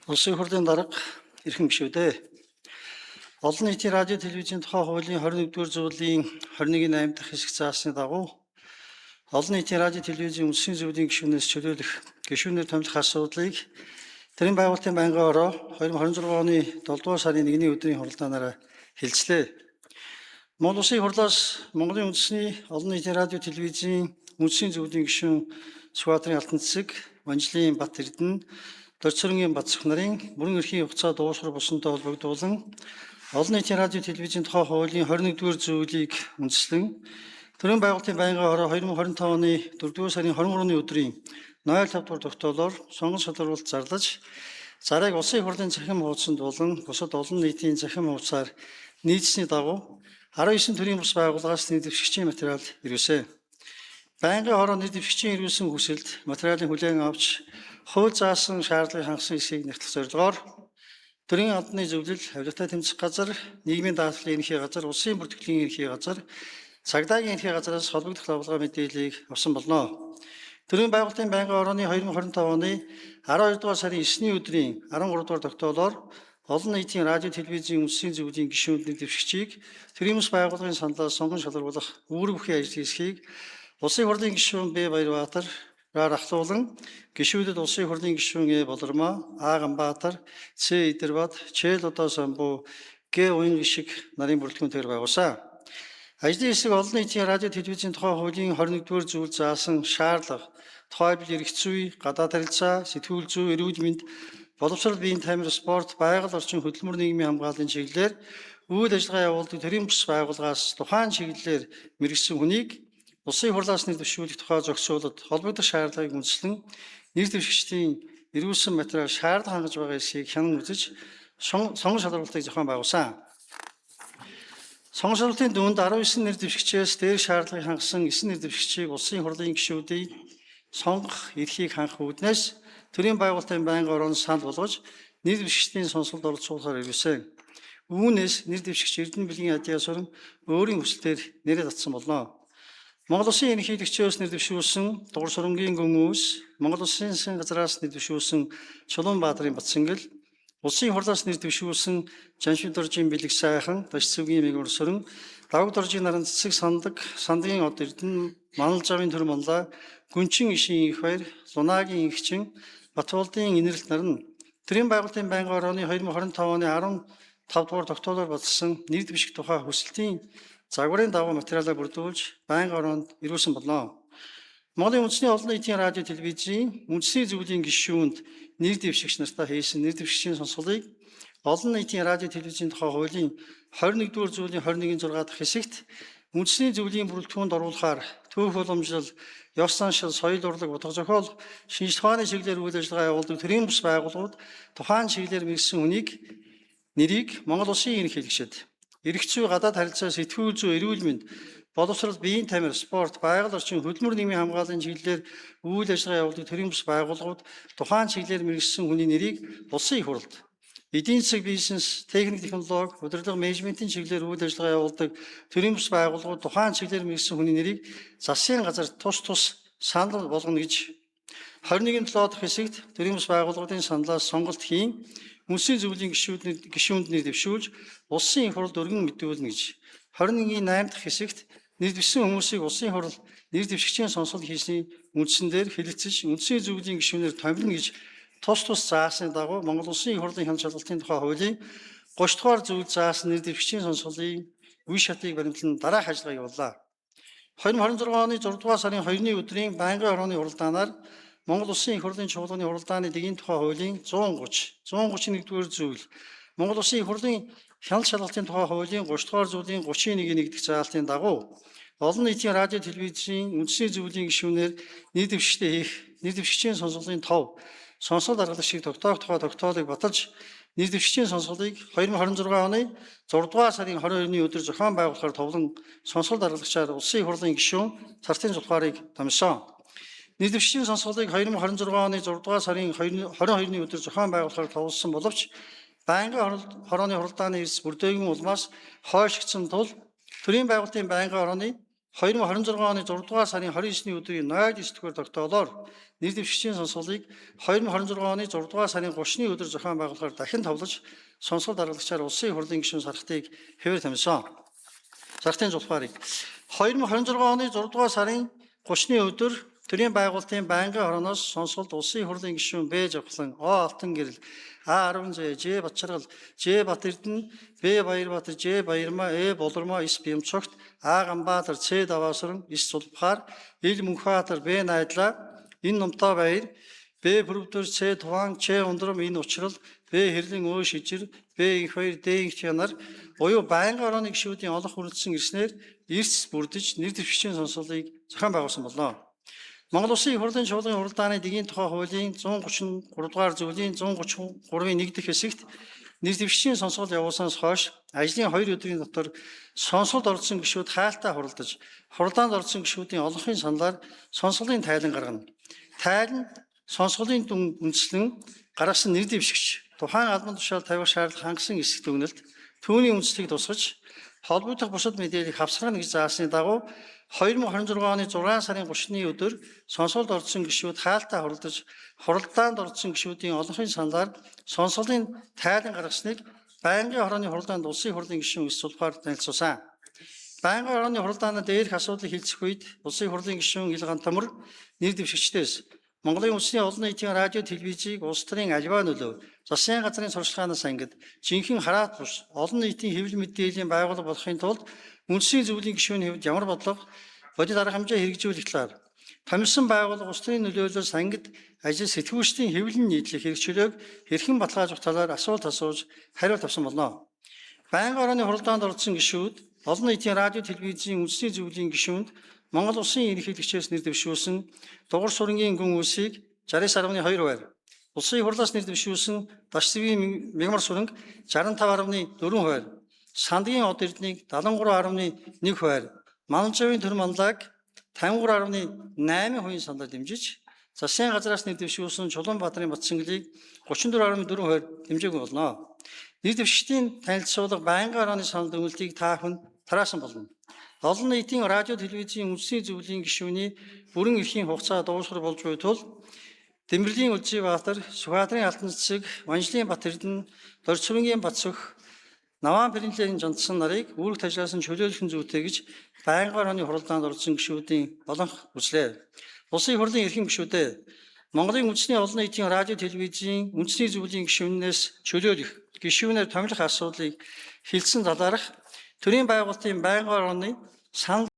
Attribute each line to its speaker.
Speaker 1: Улсын хурлын дарга эрхэм гишүүдээ. Олон нийтийн радио телевизийн тухай хуулийн 21-р зүйлийн 21-ийн 8 дахь хэсэг заасны дагуу олон нийтийн радио телевизийн үндсэн зөвлөлийн гишүүнээс чөлөөлөх гишүүнээр томилох асуудлыг тэрийн байгуулалтын байнгын ороо 2026 оны 7-р сарын 1-ний өдрийн хуралдаанаараа хэлцлээ. Монгол Улсын хурлаас Монголын үндэсний олон нийтийн радио телевизийн үндсэн зөвлөлийн гишүүн Сүхбаатарын Алтан цэцэг, Манжлын Бат Эрдэнэ, Дорцорынгийн Бацх нарын бүрэн эрхийн хугацаа дуусгар болсонтой холбогдуулан олон нийтийн радио телевизийн тухай хуулийн 21-р зүйлийг үндэслэн төрийн байгуулалтын байнгын ороо 2025 оны 4-р сарын 23-ны өдрийн 05 дугаар тогтоолоор сонгон шалгаруулалт зарлаж, зарыг улсын хурлын захин хуудсанд болон бусад олон нийтийн захин хуудасаар нийцсэний дагуу 19 төрлийн бус байгууллагаас нэр дэвшигчийн материал ирвэсэ. Байнгын ороо нэр дэвшигчийн ирүүлсэн хүсэлд материалын хүлээн авч хууль заасан шаардлагыг хангасан эсэхийг нэгтгэх зорилгоор төрийн албаны зөвлөл, авилгатай тэмцэх газар, нийгмийн даатгалын ерөнхий газар, улсын бүртгэлийн ерөнхий газар, цагдаагийн ерөнхий газараас холбогдох лавлгаа мэдээллийг авсан болно. Төрийн байгуулалтын байнгын орооны 2025 оны 12 дугаар сарын 9-ний өдрийн 13 дугаар тогтоолоор олон нийтийн радио телевизийн үндсийн зөвлөлийн гишүүний дэвшигчийг төрийн бас байгууллагын саналаар сонгон шалгаруулах үүрэг бүхий ажлын эсхийг улсын хурлын гишүүн Б. Баярбаатар ахлуулан гишүүдэд улсын хурлын гишүүн Э. Болормоо, А. Ганбаатар, С. Идэрбат, Ч. Лодоо Самбуу, Г. Уян Гишиг нарын бүрэлдэхүүнээр байгуулсан. Ажлын хэсэг олон нийтийн радио телевизийн тухай хуулийн 21-р зүйл заасан шаардлага, тухайлбал эрх зүй, гадаад харилцаа, сэтгүүл зүй, эрүүл мэнд, боловсрол биеийн тамир, спорт, байгаль орчин, хөдөлмөр нийгмийн хамгааллын чиглэлээр үйл ажиллагаа явуулдаг төрийн бус байгууллагаас тухайн чиглэлээр мэргэжсэн хүнийг улсын хурлаас нэр дэвшүүлэх тухай зохицуулалт холбогдох шаардлагыг үндэслэн нэр дэвшигчдийн ирүүлсэн материал шаардлага хангаж байгаа эсэхийг хянан үзэж сонгон шалгуулалтыг зохион байгуулсан. Сонгон шалгалтын дүнд 19 нэр дэвшигчээс дээр шаардлагыг хангасан 9 нэр дэвшигчийг улсын хурлын гишүүдийг сонгох эрхийг хангах үүднээс төрийн байгуулалтын байнгын ороонд санал болгож нэр дэвшигчдийн сонсголд оролцуулахаар ирвэсэн. Үүнээс нэр дэвшигч Эрдэнэ Билгийн Адиа Сурам өөрийн хүслээр нэрээ татсан болно. Монгол Улсын ерөнхийлөгчөөс нэр дэвшүүлсэн Дугур Сурангийн Гүнүүс, Монгол Улсын засгийн газраас нэр дэвшүүлсэн Чулуунбаатарын Батсангал, Улсын хурлаас нэр дэвшүүлсэн Жаншин доржийн Бэлэг Сайхан, Дашцэвгийн Мэгүр Сүрэн, Давг доржийн Наран Цэцэг Сандгийн Од Эрдэнэ, Маналжавын Төр Монлаа, Гүнчин Ишийн Их Баяр, Лунаагийн Игчин, Батболдын Инэрлт нар нь төрийн байгуулалтын байнгын орооны 2025 оны 15 дугаар тогтоолоор баталсан нэр дэвших тухай хүсэлтийн загварын дагуу материалаа бүрдүүлж байнгын ороонд ирүүлсэн болно. Монголын үндэсний олон нийтийн радио телевизийн үндэсний зөвлөлийн гишүүнд нэр дэвшигч нартаа хийсэн нэр дэвшигчийн сонсголыг олон нийтийн радио телевизийн тухай хуулийн 21-р зүйлийн 21-ийн 6 дахь хэсэгт үндэсний зөвлөлийн бүрэлдэхүүнд оруулахаар төв уламжлал, ёс заншил, соёл урлаг, утга зохиол, шинжлэх ухааны чиглэлээр үйл ажиллагаа явуулдаг төрийн бус байгууллагууд тухайн чиглэлээр мэргэжсэн хүнийг нэрийг Монгол Улсын ерөнхийлөгчд эрх зүй, гадаад харилцаа, сэтгүүл зүй, эрүүл мэнд, боловсрол биеийн тамир, спорт, байгаль орчин, хөдөлмөр нийгмийн хамгааллын чиглэлээр үйл ажиллагаа явуулдаг төрийн бус байгууллагууд тухайн чиглэлээр мэргэжсэн хүний нэрийг улсын их хурлд, эдийн засаг, бизнес, техник, технологи, удирдлага, менежментийн чиглэлээр үйл ажиллагаа явуулдаг төрийн бус байгууллагууд тухайн чиглэлээр мэргэжсэн хүний нэрийг засгийн газар тус санал болгоно гэж 21-ийн 7 дахь хэсэгт төрийн бус байгууллагуудын саналаас сонголт хийн үндэсний зөвлөлийн гишүүнд нэр дэвшүүлж улсын их хурлд өргөн мэдүүлнэ гэж 21-ийн 8 дахь хэсэгт нэр дэвшсэн хүмүүсийг улсын хурал нэр дэвшигчийн сонсголт хийсний үндсэн дээр хэлэлцэж үндэсний зөвлөлийн гишүүнээр томилно гэж тус заасны дагуу Монгол Улсын их хурлын хяналт шалгалтын тухай хуулийн 30 дугаар зүйл заасан нэр дэвшигчийн сонсголын үе шатыг баримтлан дараах ажиллагаа явууллаа. 2026 оны 6 дугаар сарын 2-ны өдрийн байнгын орооны хуралдаанаар Монгол Улсын их хурлын чуулганы хуралдааны дэгийн тухай хуулийн 131-р зүйл, Монгол Улсын их хурлын хяналт шалгалтын тухай хуулийн 30 дугаар зүйлийн 31-ийн 1 дэх заалтын дагуу олон нийтийн радио телевизийн үндэсний зөвлөлийн гишүүнээр нэр дэвшигчтэй хийх нэр дэвшигчийн сонсголын тов сонсгол аргалагчийг тогтоох тухай тогтоолыг баталж нэр дэвшигчийн сонсголыг 2026 оны 6 дугаар сарын 22-ны өдөр зохион байгуулахаар товлон сонсгол аргалагчаар улсын их хурлын гишүүн Цартын Зулхаарыг томилсон. Нэр дэвшигчийн сонсголыг 2026 оны 6 дугаар сарын 22-ны өдөр зохион байгуулахаар товлсон боловч байнгын орооны хуралдааны эрс бүрдээгийн улмаас хойшигдсан тул төрийн байгуулалтын байнгын орооны 2026 оны 6 дугаар сарын 29-ны өдрийн 09-р тогтоолоор нэр дэвшигчийн сонсголыг 2026 оны 6 дугаар сарын 30-ны өдөр зохион байгуулахаар дахин товлож сонсгол даргалагчаар улсын хурлын гишүүн сархтыг хэвээр тамилсан. Сархтын зулбаарыг 2026 оны 6 дугаар сарын 30-ны өдөр төрийн байгуулалтын байнгын хорооноос сонсголд улсын хурлын гишүүн Б Жавхлан, О Алтан гэрэл, А 10 Ж Батчаргал, Ж Бат Эрдэнэ, Б Баярбаатар, Ж Баярмаа, Э Болормоо, С Бямцогт, А Ганбаатар, Ц Даваасран, С Зулбахаар, Ил Мөнхбаатар, Б Найдлаа, Энэ Номтой Баяр, Б Бүрөвдөр, Ц Тухайн, Ч Ундрам, Энэ Учрал, Б Хэрлэн Өө Шижир, Б Инх Баяр, Д Инх Чанар, буюу байнгын хорооны гишүүдийн олонх хүрэлцсэн ирснээр эрс бүрдэж нэр дэвшигчийн сонсголыг зохион байгуулсан болно. Монгол Улсын их хурлын чуулган хуралдааны дэгийн тухай хуулийн 133 дугаар зүйлийн 133-ийн 1 дэх хэсэгт нэр дэвшигчийн сонсгол явуулсанаас хойш ажлын 2 өдрийн дотор сонсголд оролцсон гишүүд хаалтаа хуралдаж, хуралдаанд оролцсон гишүүдийн олонхын саналаар сонсголын тайлан гаргана. Тайл нь сонсголын дүн үндэслэн гаргасан нэр дэвшигч тухайн албан тушаал тавих шаардлага хангасан эсэх дүгнэлт түүний үндэслэлийг тусгаж холбогдох бусад мэдээллийг хавсгана гэж заасны дагуу 2026 оны 6 сарын 30-ны өдөр сонсголд оролцсон гишүүд хаалтаа хуралдаж, хуралдаанд оролцсон гишүүдийн олонхын саналаар сонсголын тайлан гаргасныг байнгын хорооны хуралдаанд улсын хурлын гишүүн С Зулбахаар танилцуулсан. Байнгын хорооны хуралдаанд дээрх асуудлыг хэлцэх үед улсын хурлын гишүүн Ил Гантамар нэр дэвшигчдээс Монголын үндэсний олон нийтийн радио телевизийг улс төрийн аливаа нөлөө, засгийн газрын сурчлагынаас ангид жинхэнэ хараат бус олон нийтийн хэвлэл мэдээллийн байгууллага болохын тулд үндэсний зөвлөлийн гишүүний хувьд ямар бодлого, бодит арга хэмжээ хэрэгжүүлэх талаар томилсон байгууллага улс төрийн нөлөөллөөс ангид ажил сэтгүүлчдийн хэвлэл нийтлэх хэрэгчлөөг хэрхэн баталгаажуулах талаар асуулт асууж хариулт авсан болно. Байнгын хорооны хуралдаанд оролцсон гишүүд олон нийтийн радио телевизийн үндэсний зөвлөлийн гишүүнд Монгол Улсын ерөнхийлөгчөөс нэр дэвшүүлсэн дугур сурангийн гүн үлсийг 69.2 хувиар, улсын хурлаас нэр дэвшүүлсэн Даш цэвийн мягмар суранг 65.4 хувиар, Сандгийн од эрднийг 73.1 хувиар, Манжавын төр манлайг 53.8% саналаар дэмжиж, засгийн газраас нэр дэвшүүлсэн Чулуунбаатарын Батсангалыг 34.4 хувиар дэмжээгүй болно. Нэр дэвшигчдийн танилцуулга байнгын хорооны санал дүгнэлтийг та бүхэн тараасан болно. Олон нийтийн радио телевизийн үндэсний зөвлөлийн гишүүний бүрэн эрхийн хугацаа дуусгар болж буй тул Дэмэрлийн Улжибаатар, Сүхбаатарын Алтан цэцэг, Манжлын Бат Эрдэнэ, Дорцовингийн Батсөх, Наваан Пэрэнлийн Жандсан нарыг үүрэг тажлаасан чөлөөлөх зүйтэй гэж байнгын хорооны хуралдаанд оролцсон гишүүдийн болонх үзлээ. Улсын хурлын эрхэм гишүүдээ Монголын үндэсний олон нийтийн радио телевизийн үндэсний зөвлөлийн гишүүнээс чөлөөлөх, гишүүнээр томилох асуудлыг хэлсэн талаарх төрийн байгуулалтын байнгын хорооны санал